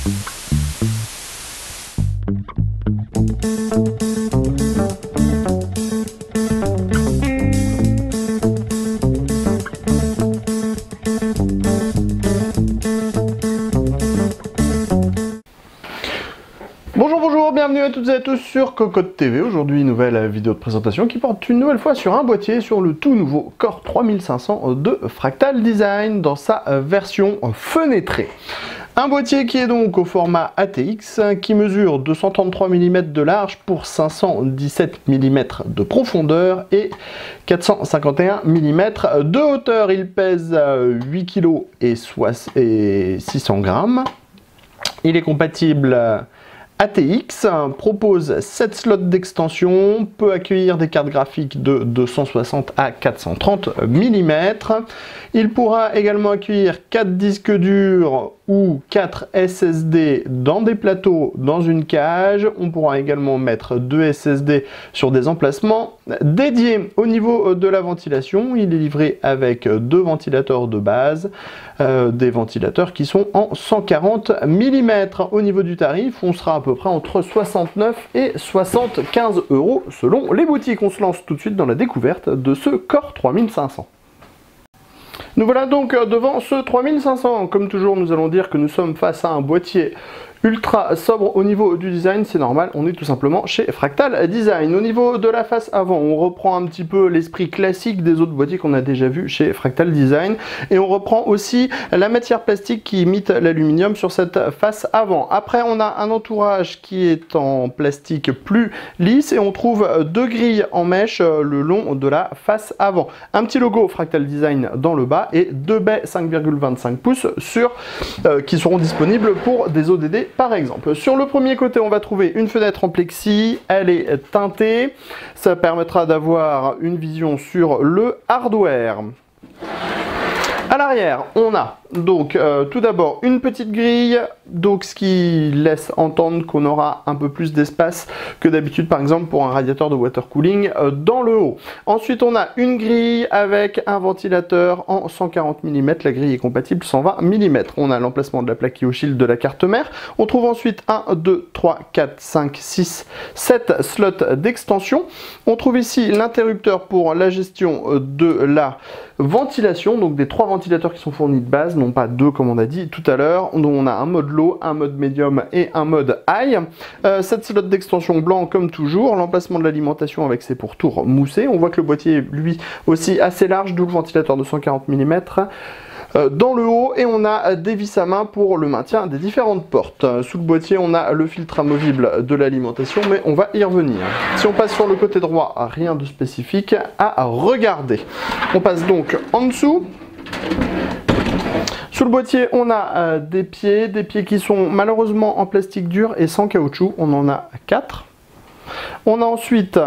Bonjour, bienvenue à toutes et à tous sur Cocotte TV. Aujourd'hui, nouvelle vidéo de présentation qui porte une nouvelle fois sur un boîtier, sur le tout nouveau Core 3500 de Fractal Design dans sa version fenêtrée. Un boîtier qui est donc au format ATX, qui mesure 233 mm de large pour 517 mm de profondeur et 451 mm de hauteur. Il pèse 8 kg et 600 g. Il est compatible ATX, propose 7 slots d'extension, peut accueillir des cartes graphiques de 260 à 430 mm. Il pourra également accueillir 4 disques durs ou 4 SSD dans des plateaux dans une cage. On pourra également mettre 2 SSD sur des emplacements dédiés. Au niveau de la ventilation, il est livré avec 2 ventilateurs de base, des ventilateurs qui sont en 140 mm. Au niveau du tarif, on sera à peu près entre 69 et 75 € selon les boutiques. On se lance tout de suite dans la découverte de ce Core 3500. Nous voilà donc devant ce 3500. Comme toujours, nous allons dire que nous sommes face à un boîtier ultra sobre au niveau du design, c'est normal, on est tout simplement chez Fractal Design. Au niveau de la face avant, on reprend un petit peu l'esprit classique des autres boîtiers qu'on a déjà vu chez Fractal Design, et on reprend aussi la matière plastique qui imite l'aluminium sur cette face avant. Après, on a un entourage qui est en plastique plus lisse et on trouve 2 grilles en mèche le long de la face avant. Un petit logo Fractal Design dans le bas et 2 baies 5,25 pouces qui seront disponibles pour des ODD par exemple. Sur le premier côté, on va trouver une fenêtre en plexi, elle est teintée, ça permettra d'avoir une vision sur le hardware. À l'arrière, on a donc tout d'abord une petite grille, donc ce qui laisse entendre qu'on aura un peu plus d'espace que d'habitude, par exemple pour un radiateur de water cooling dans le haut. Ensuite, on a une grille avec un ventilateur en 140 mm, la grille est compatible 120 mm. On a l'emplacement de la plaque IO-Shield de la carte mère. On trouve ensuite 1, 2, 3, 4, 5, 6, 7 slots d'extension. On trouve ici l'interrupteur pour la gestion de la ventilation, donc des 3 ventilateurs qui sont fournis de base, non pas 2 comme on a dit tout à l'heure. Donc on a un mode low, un mode medium et un mode high. 7 slots d'extension blanc comme toujours, l'emplacement de l'alimentation avec ses pourtours moussés. On voit que le boîtier est lui aussi assez large, double ventilateur de 140 mm. Dans le haut, et on a des vis à main pour le maintien des différentes portes. Sous le boîtier, on a le filtre amovible de l'alimentation, mais on va y revenir. Si on passe sur le côté droit, rien de spécifique à regarder. On passe donc en dessous. Sous le boîtier, on a des pieds qui sont malheureusement en plastique dur et sans caoutchouc. On en a 4. On a ensuite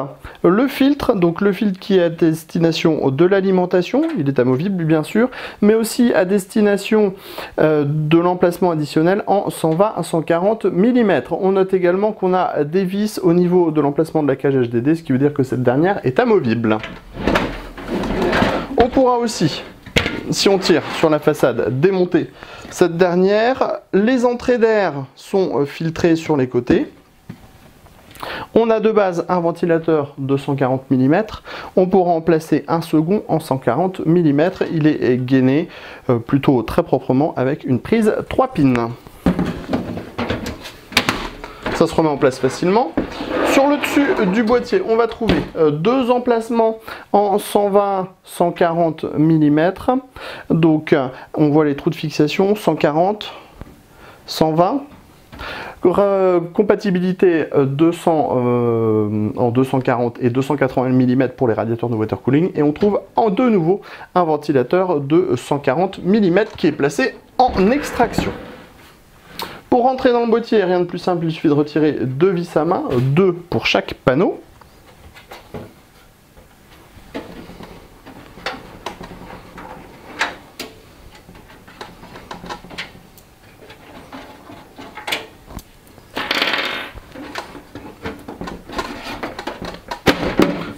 le filtre, donc le filtre qui est à destination de l'alimentation, il est amovible bien sûr, mais aussi à destination de l'emplacement additionnel en 120 à 140 mm. On note également qu'on a des vis au niveau de l'emplacement de la cage HDD, ce qui veut dire que cette dernière est amovible. On pourra aussi, si on tire sur la façade, démonter cette dernière. Les entrées d'air sont filtrées sur les côtés. On a de base un ventilateur de 140 mm, on pourra en placer un second en 140 mm, il est gainé plutôt très proprement avec une prise 3 pins. Ça se remet en place facilement. Sur le dessus du boîtier, on va trouver 2 emplacements en 120-140 mm, donc on voit les trous de fixation, 140, 120. Compatibilité 200 en 240 et 280 mm pour les radiateurs de water cooling, et on trouve de nouveau un ventilateur de 140 mm qui est placé en extraction. Pour rentrer dans le boîtier, rien de plus simple, il suffit de retirer 2 vis à main, 2 pour chaque panneau.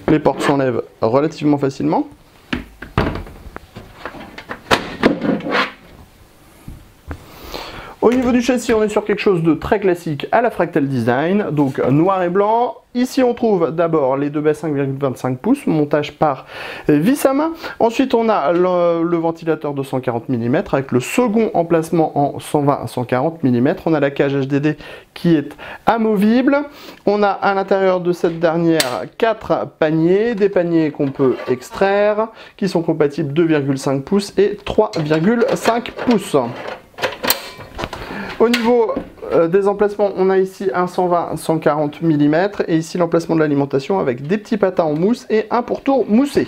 Les portes s'enlèvent relativement facilement. Au niveau niveau du châssis, on est sur quelque chose de très classique à la Fractal Design, donc noir et blanc. Ici, on trouve d'abord les deux baies 5,25 pouces, montage par vis à main. Ensuite, on a le ventilateur de 140 mm avec le second emplacement en 120-140 mm. On a la cage HDD qui est amovible. On a à l'intérieur de cette dernière 4 paniers, des paniers qu'on peut extraire, qui sont compatibles 2,5 pouces et 3,5 pouces. Au niveau des emplacements, on a ici un 120-140 mm et ici l'emplacement de l'alimentation avec des petits patins en mousse et un pourtour moussé.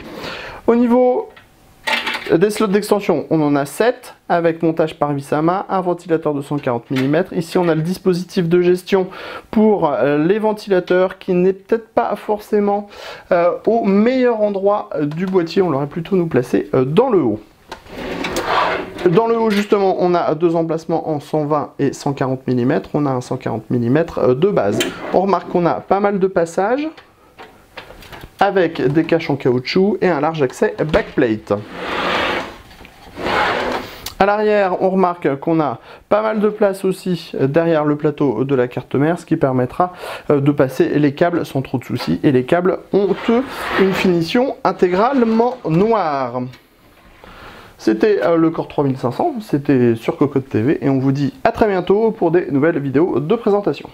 Au niveau des slots d'extension, on en a 7 avec montage par vis à main, un ventilateur de 140 mm. Ici, on a le dispositif de gestion pour les ventilateurs qui n'est peut-être pas forcément au meilleur endroit du boîtier. On l'aurait plutôt nous placer dans le haut. Dans le haut, justement, on a deux emplacements en 120 et 140 mm. On a un 140 mm de base. On remarque qu'on a pas mal de passages avec des caches en caoutchouc et un large accès backplate. À l'arrière, on remarque qu'on a pas mal de place aussi derrière le plateau de la carte mère, ce qui permettra de passer les câbles sans trop de soucis. Et les câbles ont une finition intégralement noire. C'était le Core 3500, c'était sur Cocotte TV et on vous dit à très bientôt pour des nouvelles vidéos de présentation.